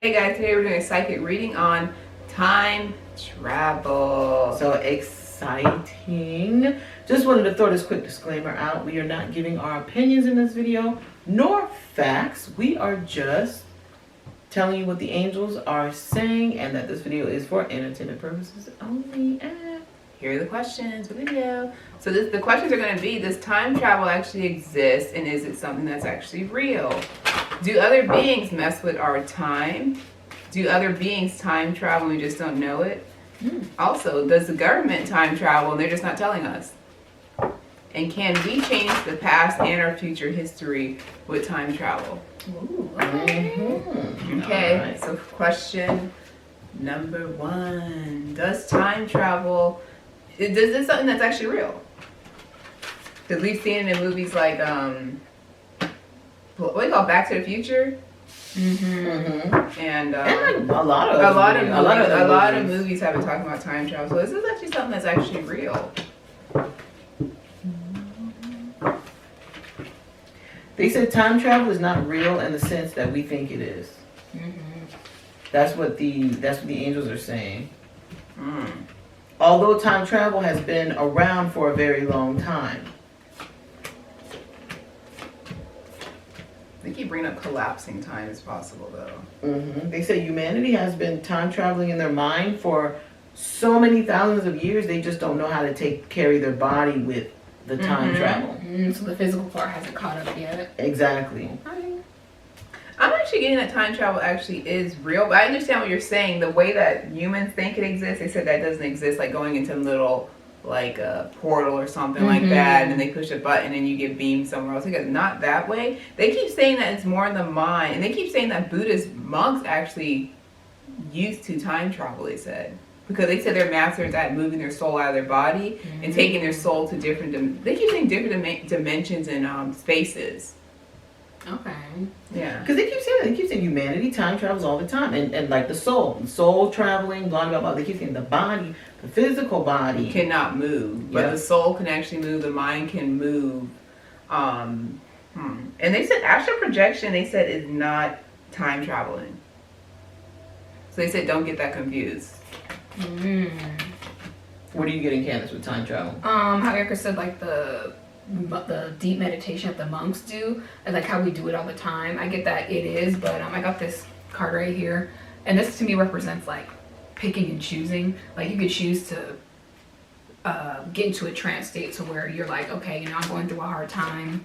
Hey guys, today we're doing a psychic reading on time travel. So exciting. Just wanted to throw this quick disclaimer out. We are not giving our opinions in this video, nor facts. We are just telling you what the angels are saying and that this video is for entertainment purposes only. Here are the questions for the video. So the questions are going to be, does time travel actually exist, and is it something that's actually real? Do other beings mess with our time? Do other beings time travel and we just don't know it? Also, does the government time travel and they're just not telling us? And can we change the past and our future history with time travel? Ooh, okay. Okay, Right. so question number 1. Does time travel, is this something that's actually real? Because we've seen it in movies like, what do you call Back to the Future? And And a lot of movies have been talking about time travel. So this is actually something that's actually real. They said time travel is not real in the sense that we think it is. That's what the angels are saying. Although time travel has been around for a very long time. They keep bringing up collapsing time as possible, though. They say humanity has been time traveling in their mind for so many thousands of years. They just don't know how to carry their body with the time travel. So the physical part hasn't caught up yet. Exactly. I'm actually getting that time travel actually is real, but I understand what you're saying. The way that humans think it exists, they said that doesn't exist, like going into a little, like a portal or something like that, and then they push a button and you get beamed somewhere else. Because not that way. They keep saying that it's more in the mind, and they keep saying that Buddhist monks actually used to time travel, they said. Because they said they're masters at moving their soul out of their body and taking their soul to different, they keep saying different dimensions and spaces. Okay. Yeah. Because they keep saying that. They keep saying humanity time travels all the time. And like the soul traveling, blah, blah, blah. They keep saying the body, the physical body cannot move. But the soul can actually move. The mind can move. And they said astral projection, they said, is not time traveling. So they said don't get that confused. What are you getting, Candace, with time travel? How Erica said, like the deep meditation that the monks do, and like how we do it all the time. I get that it is, but I got this card right here, and this to me represents like picking and choosing. Like you could choose to get into a trance state to where you're like, okay, I'm going through a hard time.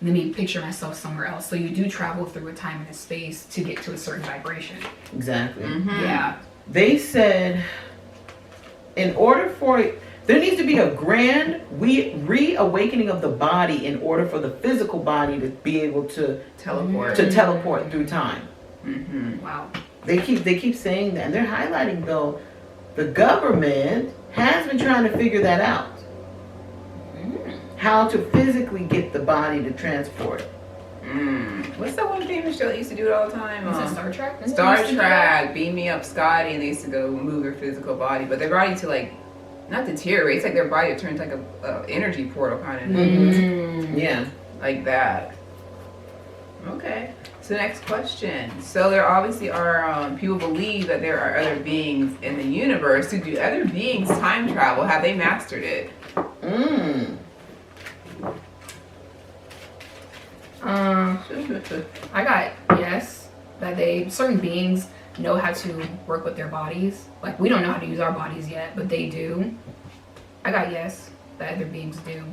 Let me picture myself somewhere else. So you do travel through a time and a space to get to a certain vibration. Exactly. Yeah. They said in order for there needs to be a grand reawakening of the body in order for the physical body to be able to teleport through time. Wow. They keep saying that, and they're highlighting though the government has been trying to figure that out. How to physically get the body to transport. What's that one famous show that used to do it all the time? Is it Star Trek? Star Trek, Beam Me Up Scotty, and they used to go move their physical body, but their body to like, not deteriorate, it's like their body turns like a energy portal kind of thing. Yeah. Like that. Okay. So next question. So there obviously are, people believe that there are other beings in the universe. So do other beings time travel? Have they mastered it? I got yes, that certain beings know how to work with their bodies. Like we don't know how to use our bodies yet, but they do. I got yes, that other beings do.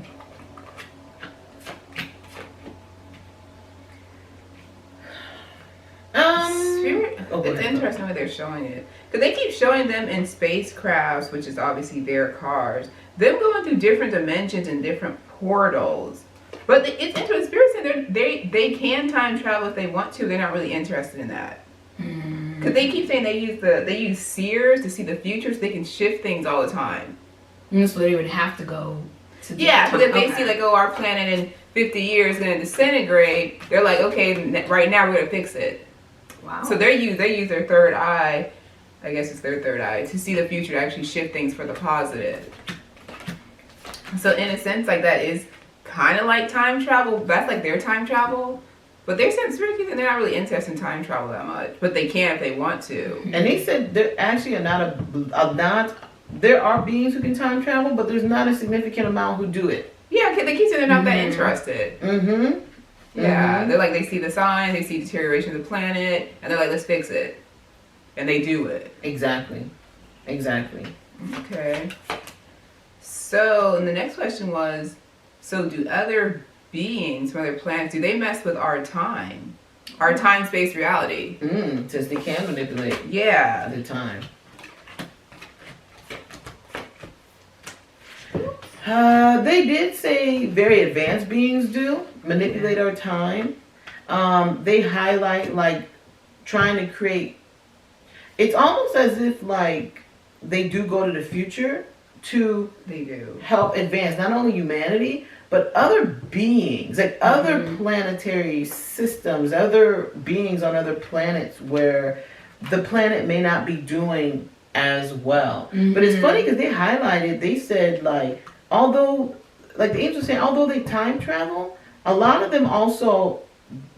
It's interesting what they're showing it. Because they keep showing them in spacecrafts, which is obviously their cars. Them going through different dimensions and different portals. But it's interesting. Spirit saying they can time travel if they want to. They're not really interested in that. Because they keep saying they use seers to see the future, so they can shift things all the time. So they would have to go to the but if they see like, oh, our planet in 50 years is going to disintegrate, they're like, okay, right now we're going to fix it. Wow. So they use their third eye, I guess it's their third eye, to see the future, to actually shift things for the positive. So in a sense, like that is kind of like time travel. That's like their time travel. But they're saying they're not really interested in time travel that much, but they can if they want to. And they said there actually are there are beings who can time travel, but there's not a significant amount who do it. Yeah, they keep saying they're not that interested. Mm-hmm. Yeah, they're like, they see the signs, they see deterioration of the planet, and they're like, let's fix it. And they do it. Exactly. Okay. So, and the next question was, so do other beings from other planets, do they mess with our time? Our time-space reality? Since they can manipulate the time. They did say very advanced beings do manipulate our time. They highlight like trying to create, it's almost as if like they do go to the future to help advance not only humanity but other beings, like other planetary systems, other beings on other planets where the planet may not be doing as well. But it's funny because they said like, although, like the angels saying, although they time travel, a lot of them also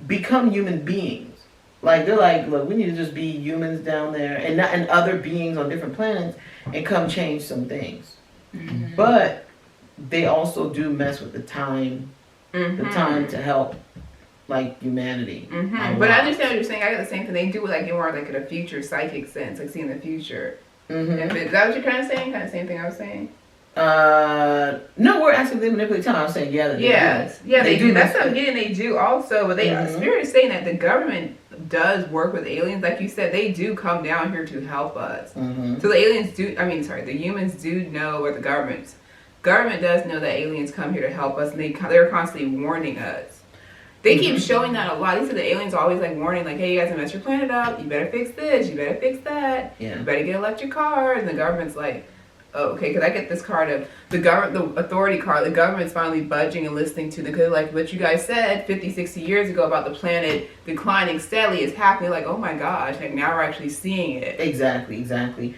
become human beings. Like they're like, look, we need to just be humans down there and other beings on different planets and come change some things. But they also do mess with the time to help like humanity. But I understand what you're saying. I got the same thing. They do like more like in a future psychic sense, like seeing the future. Is that what you're kind of saying? Kind of same thing I was saying. No, we're actually they manipulate time. I was saying they do. That's what I'm getting. They do also, but they Spirit is saying that the government does work with aliens, like you said. They do come down here to help us. So the aliens do. The humans do know, or the government does know that aliens come here to help us, and they're constantly warning us. They keep showing that a lot. They said the aliens are always like warning, like, hey, you guys mess your planet up. You better fix this. You better fix that. You better get electric cars. And the government's like, oh, okay, because I get this card of the authority card. The government's finally budging and listening to them. Because like what you guys said 50, 60 years ago about the planet declining steadily is happening. Like, oh my gosh, like now we're actually seeing it. Exactly. Let me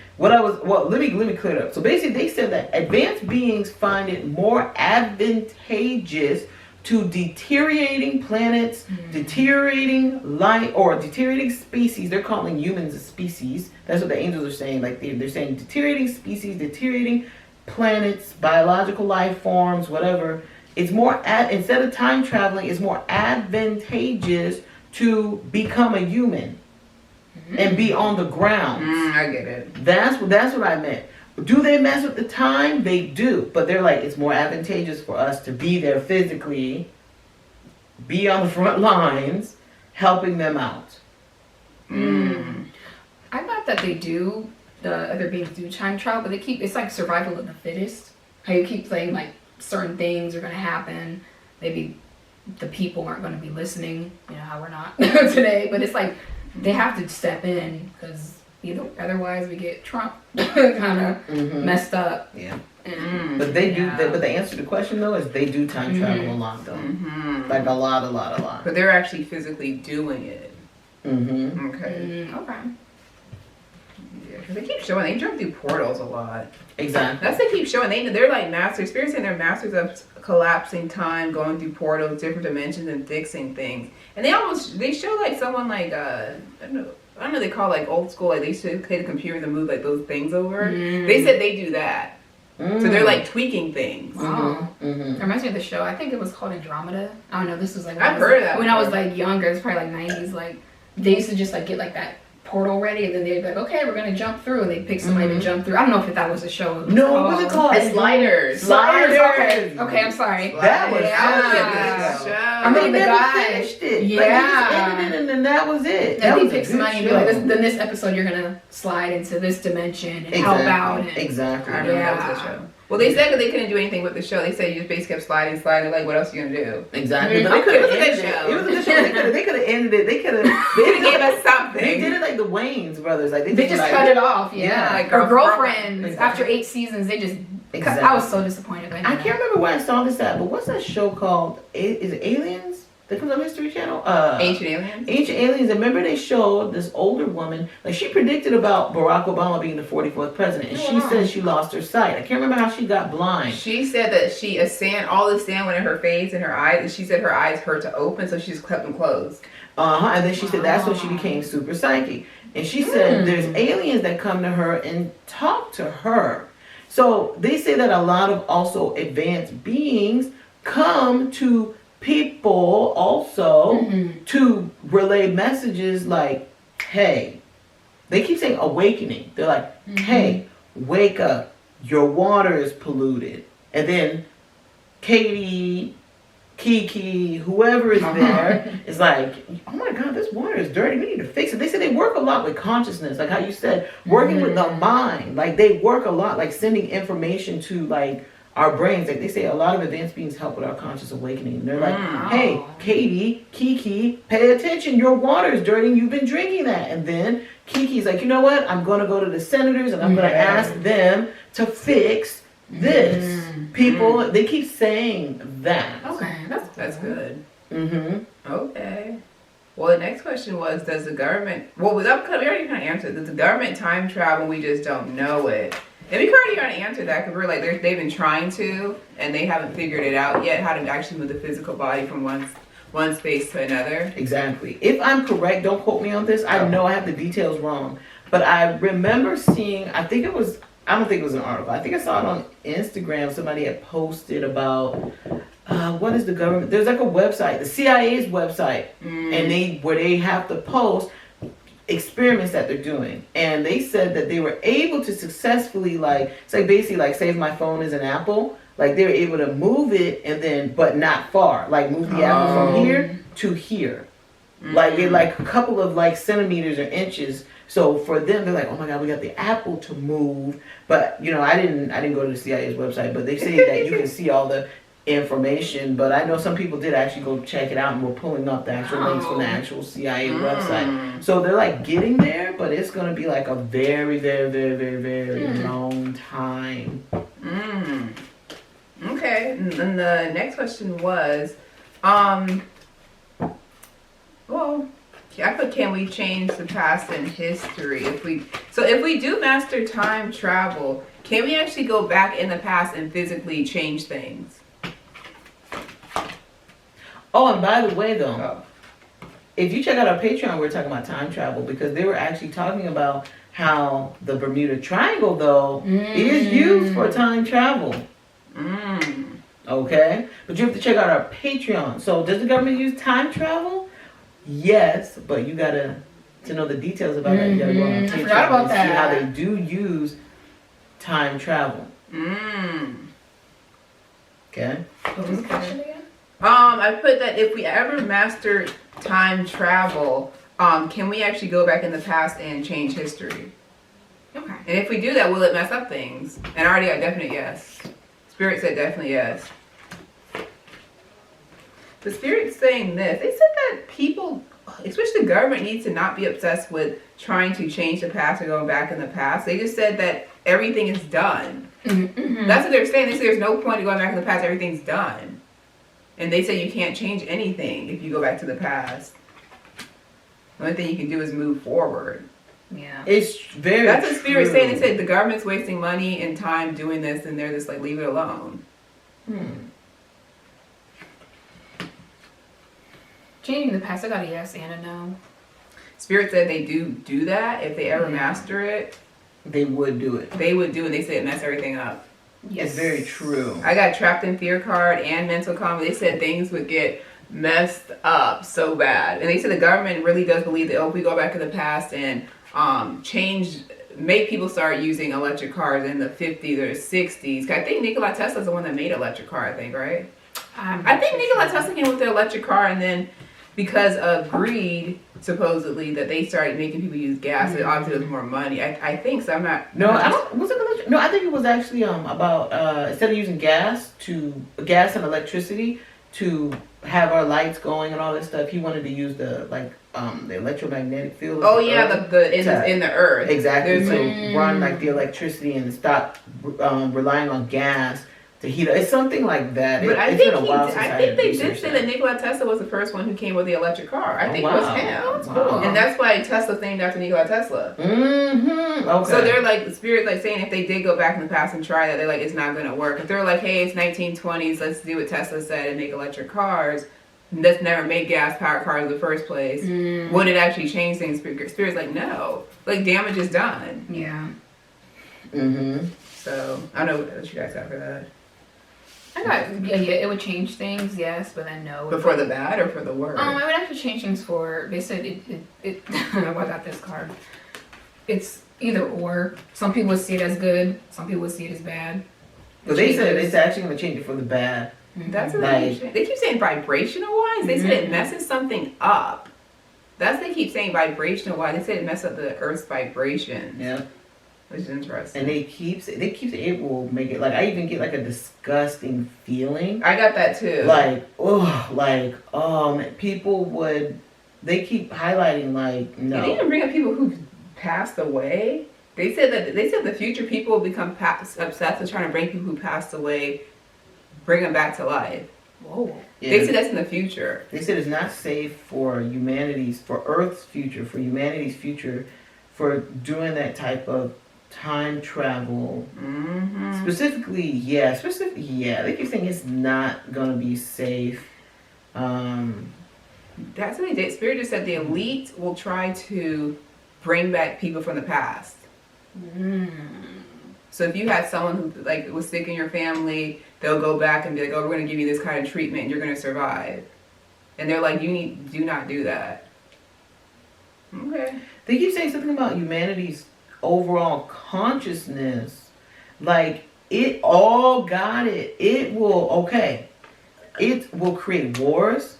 clear it up. So basically they said that advanced beings find it more advantageous to deteriorating planets, deteriorating light, or deteriorating species. They're calling humans a species. That's what the angels are saying. Like they're saying deteriorating species, deteriorating planets, biological life forms, whatever. It's more instead of time traveling, it's more advantageous to become a human and be on the ground. I get it. That's what I meant. Do they mess with the time? They do. But they're like, it's more advantageous for us to be there physically, be on the front lines, helping them out. I thought that the other beings do time travel, but it's like survival of the fittest. How you keep saying like certain things are going to happen. Maybe the people aren't going to be listening, how we're not today. But it's like they have to step in because otherwise we get Trump kind of messed up. Yeah. But they do. But the answer to the question though is they do time travel a lot though. Like a lot. But they're actually physically doing it. Okay. Yeah, because they keep showing they jump through portals a lot. Exactly. That's what they keep showing. They're like masters. Spirit saying they're masters of collapsing time, going through portals, different dimensions, and fixing things. And they show like someone like I don't know, they call like old school, like they used to play the computer and move like those things over. They said they do that. So they're like tweaking things. Wow. It reminds me of the show. I think it was called Andromeda. I don't know. This was like I've heard of that. When I was like younger, it's probably like 90s. Like they used to just like get like that portal ready, and then they'd be like, okay, we're gonna jump through, and they'd pick somebody to jump through. I don't know if that was a show. What was it called? Sliders. Okay, I'm sorry. That was show. I mean, the guy finished it. Yeah. Like, they just ended it, and then that was it. Yeah, That he was a picks good somebody and be like, then this episode you're gonna slide into this dimension and help out. And, Exactly. I remember that was the show. Well, they said that they couldn't do anything with the show. They said you just basically kept sliding. Like, what else are you gonna do? Exactly. But It was a good show. It was a good show. They could have ended it. They could have gave us something. They did it like the Wayans brothers. Like they just cut it off. Yeah. Like Her girlfriends. Exactly. After 8 seasons, they just. Exactly. I was so disappointed by that. I can't remember where I saw this at, but what's that show called? Is it Aliens? that comes on History Channel. Ancient Aliens? Ancient Aliens. Remember they showed this older woman, like she predicted about Barack Obama being the 44th president, and she said she lost her sight. I can't remember how she got blind. She said that all the sand went in her face and her eyes, and she said her eyes hurt to open, so she just kept them closed. And then she said that's when she became super psychic. And she said there's aliens that come to her and talk to her. So they say that a lot of also advanced beings come to people also to relay messages like, hey, they keep saying awakening. They're like, hey, wake up. Your water is polluted. And then Katie, Kiki, whoever is there is like, oh my God, this water is dirty. We need to fix it. They say they work a lot with consciousness, like how you said, working with the mind. Like they work a lot, like sending information to like our brains. Like they say a lot of advanced beings help with our conscious awakening. And they're like, hey, Katie, Kiki, pay attention. Your water is dirty. You've been drinking that. And then Kiki's like, you know what? I'm going to go to the senators and I'm going to ask them to fix this. People, they keep saying that. Okay, That's good. Okay. Well, the next question was, does the government, we already kind of answered, does the government time travel, we just don't know it? And we already kind of answered that, because we're like, they've been trying to, and they haven't figured it out yet, how to actually move the physical body from one space to another. Exactly. If I'm correct, don't quote me on this. I know I have the details wrong. But I remember seeing, I don't think it was an article. I think I saw it on Instagram. Somebody had posted about, what is the government? There's like a website, the CIA's website, and where they have to post experiments that they're doing. And they said that they were able to successfully, it's like basically like say if my phone is an apple, like they were able to move it and then, but not far, like move the apple from here to here. Like in like a couple of like centimeters or inches. So for them, they're like, oh my God, we got the apple to move. But you know, I didn't go to the CIA's website, but they say that you can see all the information. But I know some people did actually go check it out and were pulling up the actual links from the actual CIA website. So they're like getting there, but it's going to be like a very, very, very, very, very long time. Okay, and then the next question was, well, I put, can we change the past and history? If we do master time travel, can we actually go back in the past and physically change things? Oh, and by the way, though, if you check out our Patreon, we're talking about time travel because they were actually talking about how the Bermuda Triangle, though, is used for time travel. Okay? But you have to check out our Patreon. So, does the government use time travel? Yes, but you gotta, to know the details about that, you gotta go on our Patreon and see how they do use time travel. Okay? What was the question again? I put that if we ever master time travel, can we actually go back in the past and change history? Okay. And if we do that, will it mess up things? And I already got definite yes. Spirit said definitely yes. The Spirit's saying this. They said that people, especially the government, needs to not be obsessed with trying to change the past or going back in the past. They just said that everything is done. That's what they're saying. They say there's no point in going back in the past. Everything's done. And they say you can't change anything if you go back to the past. The only thing you can do is move forward. Yeah. It's very That's what Spirit's true. saying. They said the government's wasting money and time doing this, and they're just like, leave it alone. Changing the past, I got a yes and a no. Spirit said they do that. If they ever master it, They would do it. they would do it. They said it mess everything up. Yes. It's very true. I got trapped in fear card and mental coma. They said things would get messed up so bad. And they said the government really does believe that if we go back in the past and make people start using electric cars in the 50s or 60s. I think Nikola Tesla's the one that made electric car, I think, right? I think Nikola Tesla came with the electric car, and then because of greed, supposedly, that they started making people use gas. It obviously was more money. I think so. I'm not. No, I don't. Was it electric? No, I think it was actually about instead of using gas and electricity to have our lights going and all that stuff, he wanted to use the electromagnetic field. Oh yeah, in the earth. Exactly. So run like the electricity and stop relying on gas It's something like that. But I it's think been a while since I had think they researched did say that Nikola Tesla was the first one who came with the electric car. I think it was him. Oh, that's cool. And that's why Tesla's named after Nikola Tesla. Mm-hmm. Okay. So they're like, the spirit's like saying if they did go back in the past and try that, they're like, it's not going to work. If they're like, hey, it's 1920s, let's do what Tesla said and make electric cars. Let's never make gas-powered cars in the first place. Would it actually change things? Spirit's like, no. Like, damage is done. Yeah. Mm-hmm. So, I don't know what you guys got for that. I got, yeah, it would change things, yes, but then no. But for the bad or for the worse? It would actually change things for, they said it I got this card. It's either or. Some people would see it as good, some people would see it as bad. But they said it's actually going to change it for the bad. That's what Like- they keep saying vibrational wise. They said it messes something up. That's what they keep saying vibrational wise. They said it messes up the Earth's vibration. Yeah. Which is interesting. And they keep saying it will make it, like, I even get like a disgusting feeling. I got that too. They keep highlighting, like, no. And they even bring up people who passed away. They said the future people will become obsessed with trying to bring people who passed away, bring them back to life. Whoa. Yeah. They said that's in the future. They said it's not safe for Earth's future, for humanity's future, for doing that type of time travel. Mm-hmm. Specifically, yeah. They keep saying it's not gonna be safe. That's what they did. Spirit just said the elite will try to bring back people from the past. So if you had someone who like was sick in your family, they'll go back and be like, "Oh, we're going to give you this kind of treatment, and you're going to survive." And they're like, do not do that." Okay. They keep saying something about humanity's overall consciousness, like it all got it. It will create wars.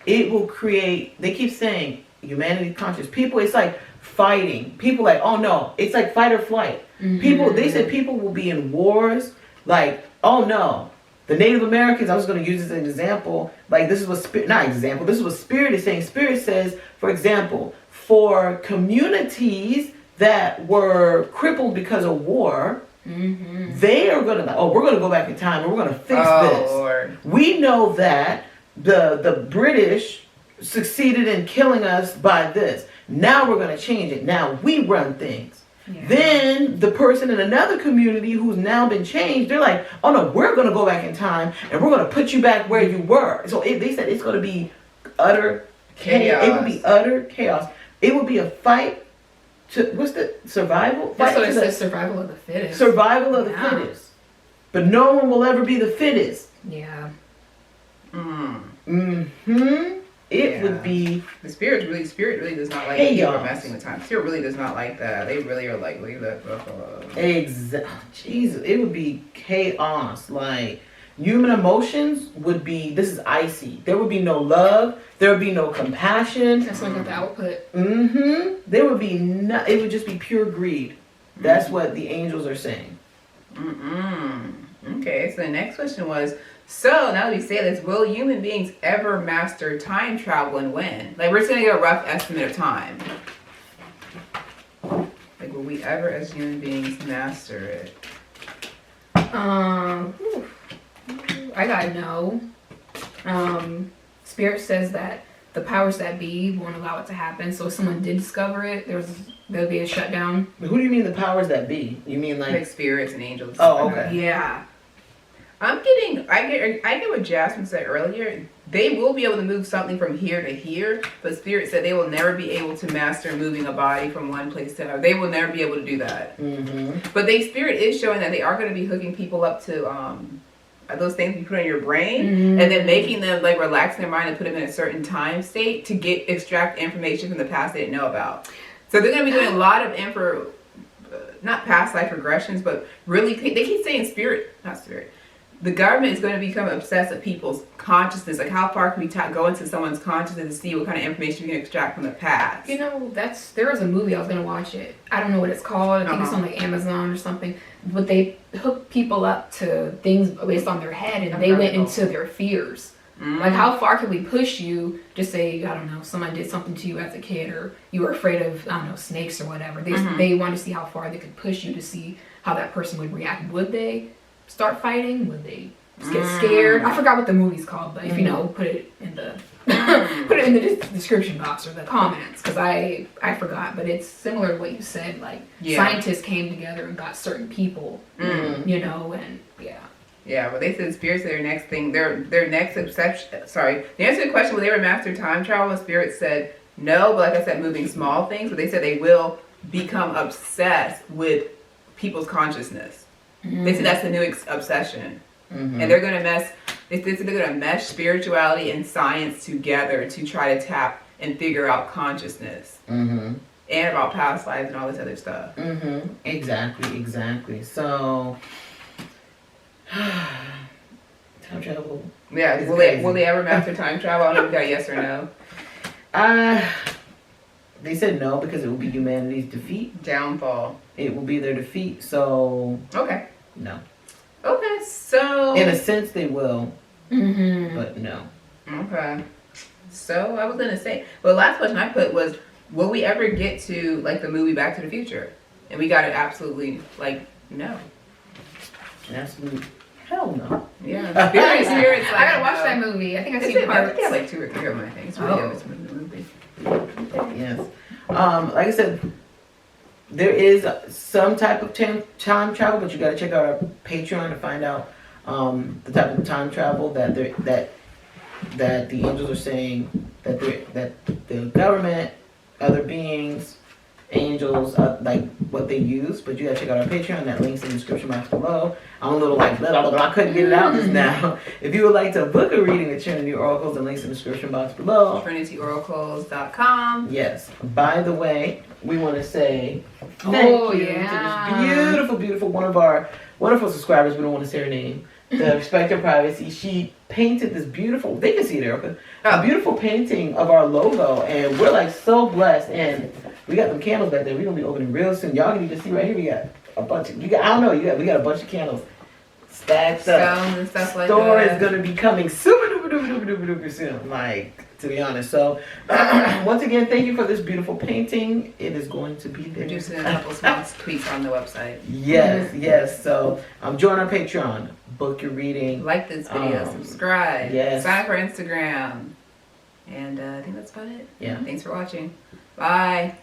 It will create. They keep saying humanity conscious people. It's like fighting. People like, oh no, it's like fight or flight. People. They said people will be in wars. Like, oh no, the Native Americans. I was going to use this as an example. Like this is what spirit. Not example. This is what Spirit is saying. Spirit says, for example, for communities that were crippled because of war, they are going to, we're going to go back in time and we're going to fix this. Lord. We know that the British succeeded in killing us by this. Now we're going to change it. Now we run things. Yeah. Then the person in another community who's now been changed, they're like, oh no, we're going to go back in time and we're going to put you back where you were. So they said it's going to be utter chaos. It will be utter chaos. It will be a fight to, what's the survival? That's Fight what it to says, survival of the fittest. Survival of the fittest. But no one will ever be the fittest. Yeah. It would be the spirit really does not like people messing with time. Spirit really does not like that. They really are like, leave that stuff alone. Jesus, it would be chaos. Like human emotions would be, this is icy. There would be no love. There would be no compassion. That's like the output. There would be it would just be pure greed. That's what the angels are saying. Okay, so the next question was, so now that we say this, will human beings ever master time travel and when? Like, we're just going to get a rough estimate of time. Like, will we ever as human beings master it? I got no. Spirit says that the powers that be won't allow it to happen. So if someone did discover it, there'll be a shutdown. Who do you mean the powers that be? You mean like spirits and angels? Oh, okay. Yeah. I get what Jasmine said earlier. They will be able to move something from here to here, but Spirit said they will never be able to master moving a body from one place to another. They will never be able to do that. But Spirit is showing that they are going to be hooking people up to those things you put in your brain, and then making them like relax their mind and put them in a certain time state to extract information from the past they didn't know about. So they're going to be doing a lot of not past life regressions, but really they keep saying not spirit. The government is going to become obsessed with people's consciousness. Like, how far can we go into someone's consciousness to see what kind of information we can extract from the past? You know, there was a movie I was going to watch it. I don't know what it's called. I think it's on like Amazon or something. But they hook people up to things based on their head, and they went into their fears. Like, how far can we push you to say, I don't know, someone did something to you as a kid, or you were afraid of, I don't know, snakes or whatever. They want to see how far they could push you to see how that person would react. Would they? start fighting? Would they get scared? I forgot what the movie's called, but if you know, put it in the put it in the description box or the comments, because I forgot. But it's similar to what you said. Like scientists came together and got certain people, you know, and Yeah, but they said spirits are their next thing. Their next obsession. Sorry, the answer to the question: will they ever master time travel? Spirits said no, but like I said, moving small things. But they said they will become obsessed with people's consciousness. They said that's the new obsession, and they're gonna mess. They said they're gonna mesh spirituality and science together to try to tap and figure out consciousness and about past lives and all this other stuff. Exactly. So. Time travel. Yeah, will they ever master time travel? I don't know if you got yes or no. They said no because it will be humanity's defeat. Downfall. It will be their defeat, so okay. No. Okay, so in a sense they will. But no. Okay. So I was gonna say, but the last question I put was, will we ever get to like the movie Back to the Future? And we got it absolutely like no. Absolutely. Hell no. Yeah. Spirits, I gotta watch that movie. I think I've seen parts. I think they have like 2 or 3 of them, I think. It's really good. It's a movie. Yes. Like I said, there is some type of time travel, but you gotta check out our Patreon to find out the type of time travel that the angels are saying that the government, other beings, angels, like what they use. But you gotta check out our Patreon. That link's in the description box below. I'm a little like I couldn't get it out just now. If you would like to book a reading at Trinity Oracles, the link's in the description box below. TrinityOracles.com. Yes. By the way, we want to say thank you to this beautiful one of our wonderful subscribers. We don't want to say her name. To respect her privacy, she painted this beautiful. They can see it, Erica. A beautiful painting of our logo, and we're like so blessed. And we got them candles back there. We're gonna be opening real soon. Y'all can even see right here. We got a bunch of. We got a bunch of candles stacked up. Stones and stuff like Store that. is gonna be coming super duper soon. Like, to be honest. So once again, thank you for this beautiful painting. It is going to be there. Producing a couple small tweets on the website. Yes. So join our Patreon. Book your reading. Like this video, subscribe, yes. sign up for Instagram, and I think that's about it. Yeah. Thanks for watching. Bye.